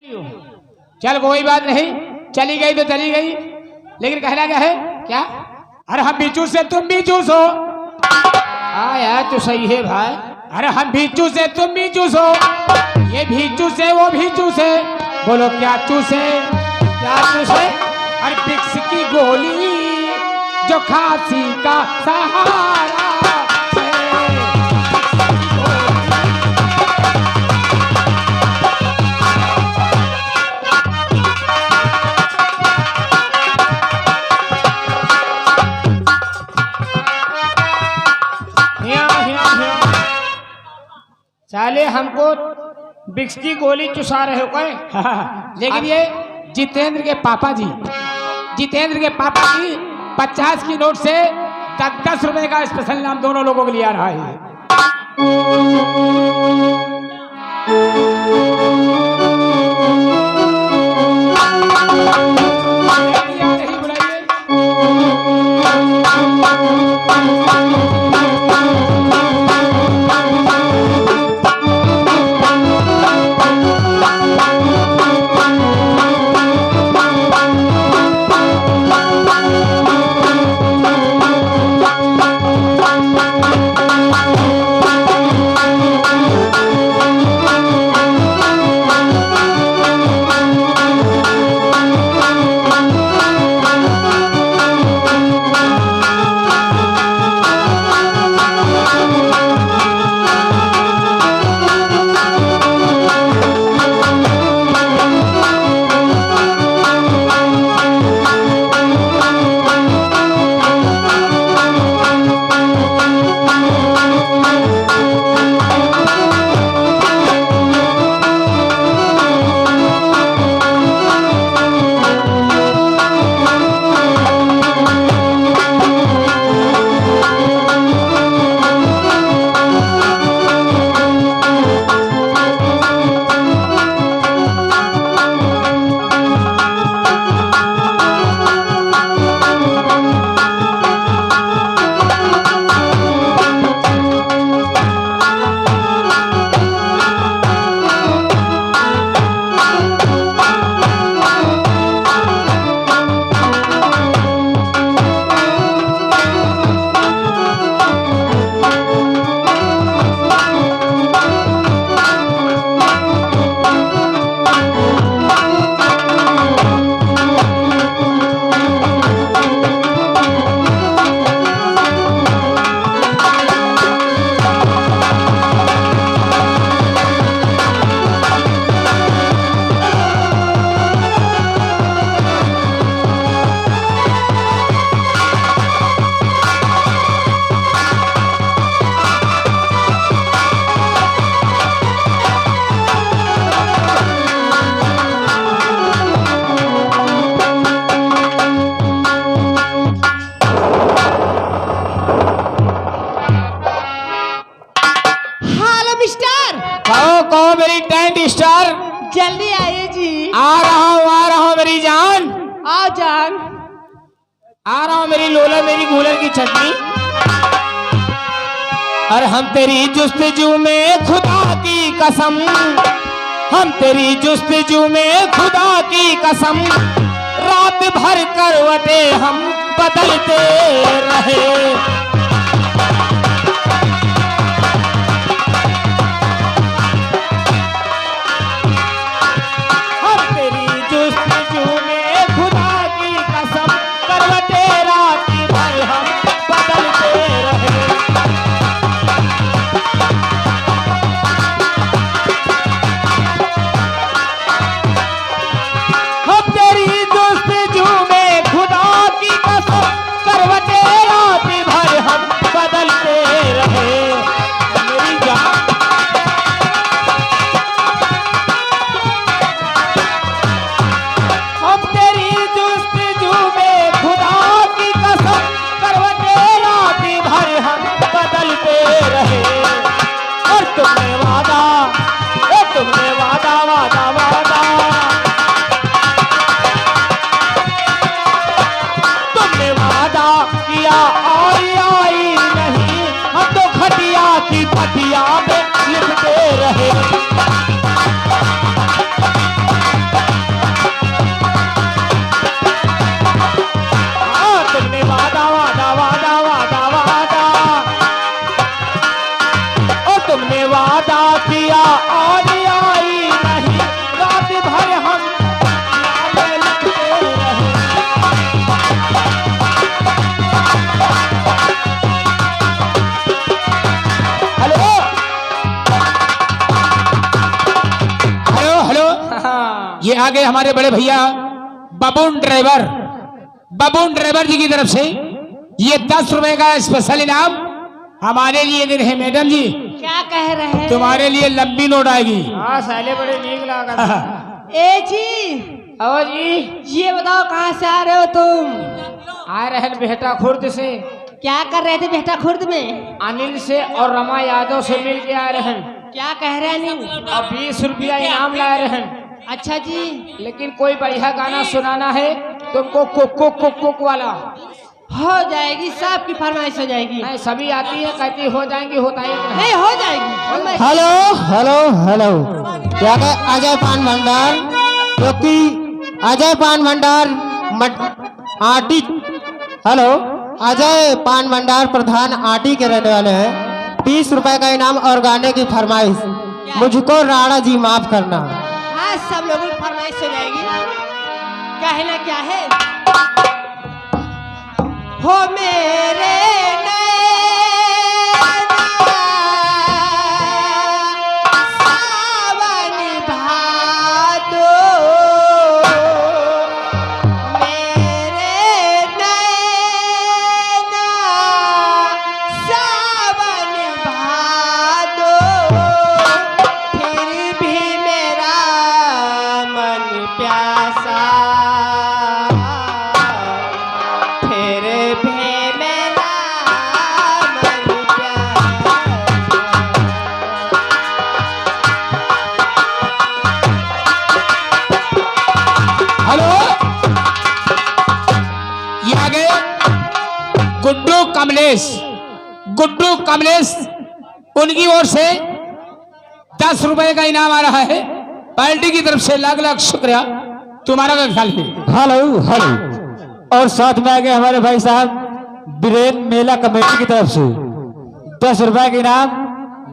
चल कोई बात नहीं, चली गई तो चली गई, लेकिन कहना क्या है? क्या? अरे हम भी चूस है तुम भी चूस हो। हाँ यार तो सही है भाई। अरे हम भी चूस है तुम भी चूस हो, ये भी चूस है वो भी चूस है। बोलो क्या चूस है? क्या चूस है? अरे विक्स की गोली जो खांसी का सहारा है। साले हमको विक्स की गोली चुसा रहे हो क्या? लेकिन ये जितेंद्र के पापा जी, जितेंद्र के पापा जी 50 की नोट से 10-10 रुपए का स्पेशल नाम दोनों लोगों के लिए आ रहा है। जल्दी आइए जी। आ रहा हूँ मेरी जान। आओ जान। आ रहा हूँ मेरी लोला मेरी गूलर की चटनी। और हम तेरी जुस्तजू में खुदा की कसम, हम तेरी जुस्तजू में खुदा की कसम, रात भर करवटे हम बदलते रहे। हम ये आगे हमारे बड़े भैया बबून ड्राइवर जी की तरफ से ये 10 रुपए का स्पेशल इनाम हमारे लिए दे रहे हैं। मैडम जी क्या कह रहे हैं? तुम्हारे लिए लंबी नोट आएगी। हाँ साले बड़े नीक लागा। ए जी, आओ जी, ये बताओ कहाँ से आ रहे हो तुम? आ रहे हैं बेहटा खुर्द से। क्या कर रहे थे बेहटा खुर्द में? अनिल से और रमा यादव से मिल के आ रहे हैं क्या कह रहे हैं अनिल? और 20 रुपया इनाम ला रहे हैं। अच्छा जी, लेकिन कोई बढ़िया गाना सुनाना है तुमको, कुक कुक कुक कुक वाला। हो जाएगी, सबकी फरमाइश हो जाएगी। नहीं सभी आती है, कहती हो जाएंगी, होता ही नहीं। नहीं हो जाएगी। हेलो हेलो हेलो, क्या कहे अजय पान भंडार, क्योंकि अजय पान भंडार आटी, हेलो अजय पान भंडार प्रधान आटी के रहने वाले हैं। 20 रुपए का इनाम और गाने की फरमाइश, मुझको राणा जी माफ करना। हाँ, सब लोगों की फरमाइश हो जाएगी। कहना क्या है? हो मेरे नैना सावन भादो, मेरे नैना सावन भादो, फिर भी मेरा मन प्यासा, फिर भी मेरा मन प्यासा। हेलो, ये आगे गुड्डू कमलेश उनकी ओर से 10 रुपए का इनाम आ रहा है। पार्टी की तरफ से लाख लाख शुक्रिया। तुम्हारा क्या ख्याल है? हेलो हेलो, और साथ में आगे हमारे भाई साहब बीरेन मेला कमेटी की तरफ से 10 रुपए के इनाम,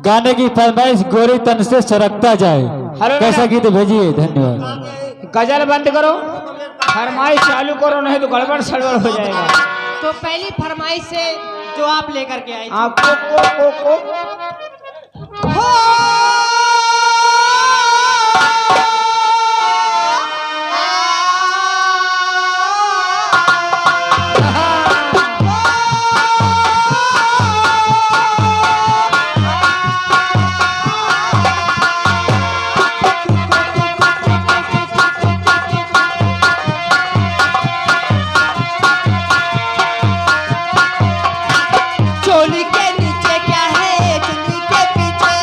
गाने की फरमाइश गोरी तन से सरकता जाए। हेलो कैसा गीत भेजिए, धन्यवाद। गजल बंद करो, फरमाइश चालू करो, नहीं तो गड़बड़ सड़बड़ हो जाएगा। तो पहली फरमाइश से जो आप लेकर के आए थे। आप को हो चोली के नीचे क्या है, चुन्नी के पीछे,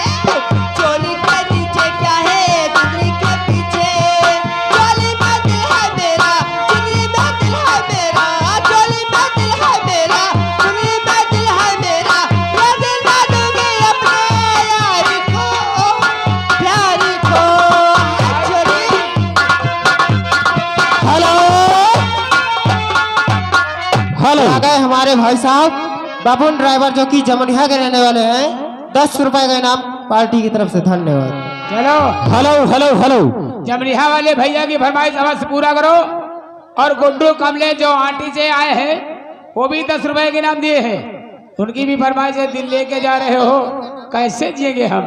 चोली के नीचे क्या है, चुन्नी के पीछे, चोली में दिल है मेरा, चुन्नी में दिल है मेरा, चोली में दिल है मेरा, चुन्नी में दिल है मेरा, मैं दिल ना दूंगी अपने यार को, प्यार को, चोली। हेलो हेलो, आ गए हमारे भाई साहब बाबून ड्राइवर जो कि जमनिया के रहने वाले हैं। 10 रुपए का इनाम पार्टी की तरफ से, धन्यवाद। चलो हेलो हेलो हेलो, जमरिया वाले भैया की फरमाइश अवश्य पूरा करो। और गुड्डू कमले जो आंटी से आए हैं वो भी 10 रुपए के इनाम दिए हैं। उनकी भी फरमाइश है, दिल लेके जा रहे हो, कैसे जिएंगे हम।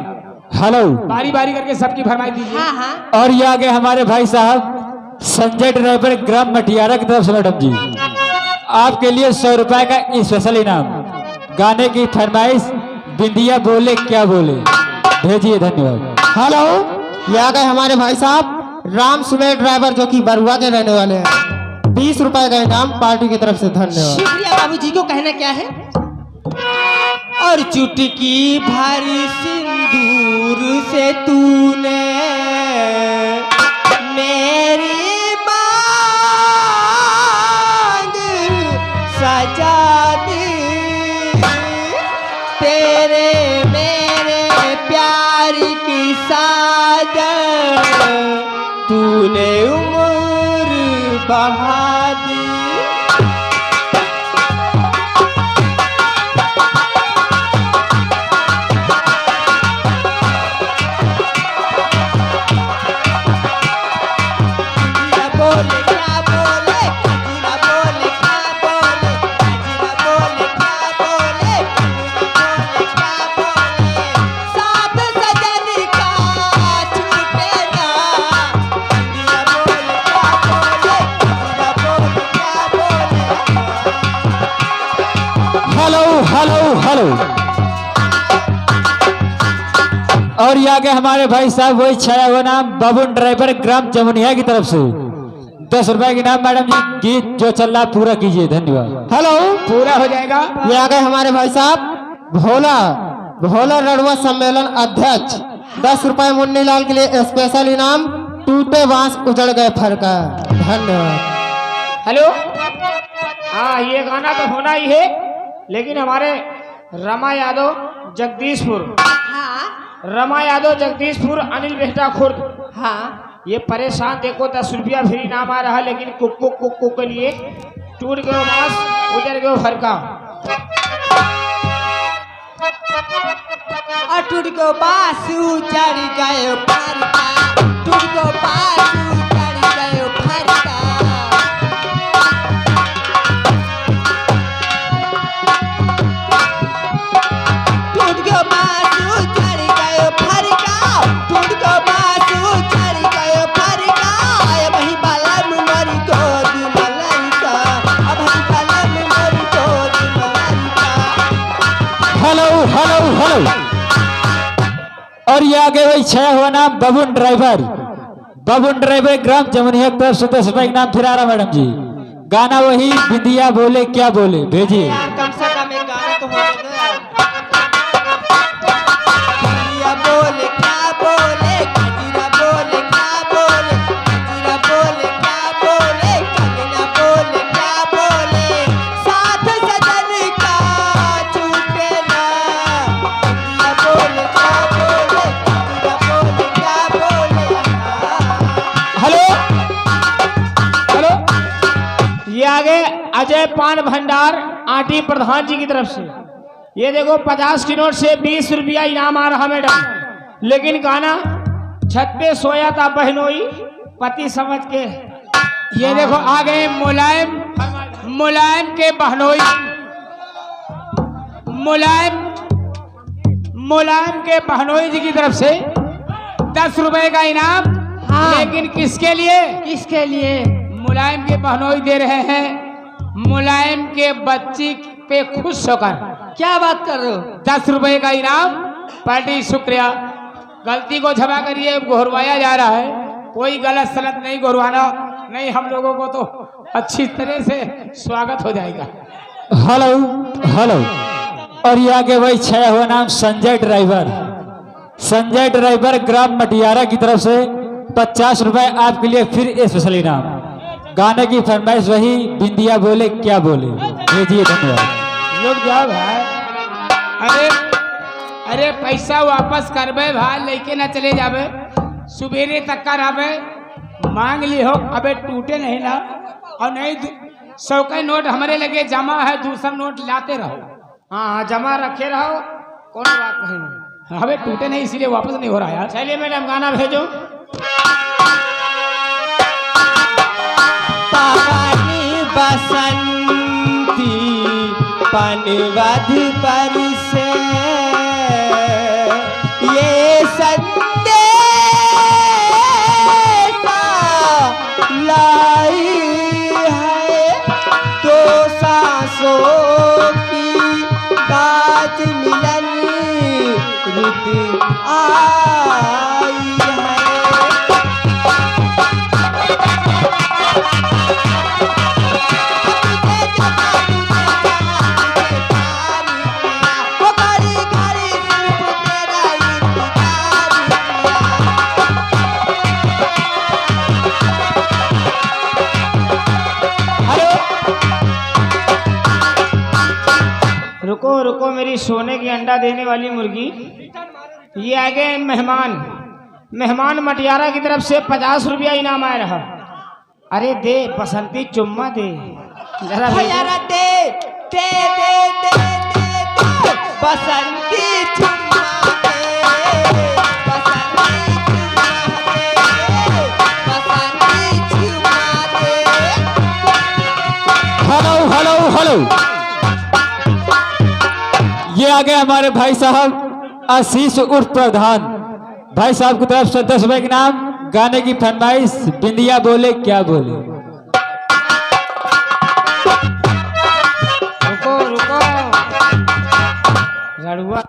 हेलो, बारी बारी करके सबकी फरमाइश दीजिए। हाँ हाँ, और ये आगे हमारे भाई साहब संजय ड्राइवर ग्राम मटियारा की तरफ से, मैडम जी आपके लिए 100 रुपए का स्पेशल इनाम, गाने की फरमाइश बिंदिया बोले क्या बोले, भेजिए, धन्यवाद। हेलो, ये आ गए हमारे भाई साहब राम सुमेर ड्राइवर जो कि बरुआ के रहने वाले हैं। 20 रुपए का इनाम पार्टी की तरफ से, धन्यवाद। शुक्रिया बाबूजी को। कहना क्या है? और चुटकी भर सिंदूर से तूने मेरी मांग सजा दी, तेरे मेरे प्यार की साजन तूने उम्र बढ़ा दी। हेलो। और ये आगे हमारे भाई साहब वही छाया हुआ नाम बाबून ड्राइवर ग्राम जमुनिया की तरफ से 10 रुपए की नाम। मैडम जी गीत जो चल रहा पूरा कीजिए, धन्यवाद। हेलो, पूरा हो जाएगा। ये आ गए हमारे भाई साहब भोला भोला रड़ुआ सम्मेलन अध्यक्ष 10 रुपए मुन्नी लाल के लिए स्पेशल इनाम टूटे बांस उजड़ गए फरका। धन्यवाद। हेलो, हाँ ये गाना तो होना ही है, लेकिन हमारे रमा यादव जगदीशपुर, हाँ रमा यादव जगदीशपुर, अनिल बेहटा खुर्द, हाँ ये परेशान देखो 10 रुपया फ्री नाम आ रहा है, लेकिन कुक्कू कुक्कू के लिए टूट गयो बांस उजड़ गयो फरका। और टूट को बासु चढ़ गए फरका, टूट को बासु चढ़ गए फरका। टूट को बासु चढ़ गए फरका, टूट को बासु चढ़ गए फरका। अब ही बाला मुमरी को दिमलरिका, अब ही बाला मुमरी को दिमलरिका। Hello hello hello. और ये आगे वही छाया हुआ नाम बाबून ड्राइवर ग्राम जमुनिया की तरफ से 10 रुपए की नाम फिर आ रहा मैडम जी। गाना वही बिंदिया बोले क्या बोले, भेजिए। यार कम से कम एक गाना तो होने दो यार। बिंदिया बोले क्या बोले, गजरा बोले क्या बोले, गजरा बोले क्या बोले, कंगना बोले क्या बोले, साथ सजन का छूटे ना। बिंदिया बोले क्या बोले, गजरा बोले क्या बोले। हेलो हेलो, ये आगे अजय पान भंडार आंटी प्रधान जी की तरफ से, ये देखो 50 की नोट से 20 रुपया इनाम आ रहा मैडम, लेकिन गाना छत पे सोया था बहनोई पति समझ के। ये देखो आ गए मुलायम के बहनोई, मुलायम के बहनोई जी की तरफ से 10 रुपए का इनाम। हाँ। लेकिन किसके लिए? किसके लिए? मुलायम के बहनोई दे रहे हैं मुलायम के बच्ची पे खुश होकर क्या बात कर रहे हो? 10 रुपए का इनाम। पार्टी शुक्रिया। गलती को क्षमा करिए, घोरवाया जा रहा है, कोई गलत सलत नहीं घोरवाना, नहीं हम लोगों को तो अच्छी तरह से स्वागत हो जाएगा। Hello hello. और ये आगे वही छाया हुआ नाम संजय ड्राइवर ग्राम मटियारा की तरफ से 50 रुपए आपके लिए फिर स्पेशल इनाम। गाने की फरमाइश वही बिंदिया बोले क्या बोले, भेजिए। धन्यवाद। रुक जाओ भाई, अरे पैसा वापस करबे भाई, लेके ना चले जाबे, सुबेरे तक का रहबे, मांग ली हो, अबे टूटे नहीं ना, और नहीं 100 का नोट हमारे लगे जमा है, दूसरा नोट लाते रहो। हाँ जमा रखे रहो, कोई बात नहीं, हमें टूटे नहीं इसीलिए वापस नहीं हो रहा यार। चलिए मैडम गाना भेजो। पानी बसंती पनवध पर से ये संदेशा लाई है, 2 सांसों की बात मिलन रुत आई है। रुको रुको मेरी सोने की अंडा देने वाली मुर्गी। ये आगे मेहमान मटियारा की तरफ से 50 रुपया इनाम आ रहा। अरे दे बसंती चुम्मा दे जरा भेजो। यारा दे दे दे दे दे दे बसंती चुम्मा दे, बसंती चुम्मा दे, बसंती चुम्मा दे। Hello hello hello. ये आगे हमारे भाई साहब आशीष उर्फ प्रधान भाई साहब की तरफ से 10 रुपए के नाम। गाने की फरमाइश बिंदिया बोले क्या बोले। रुको रुको रड़ुआ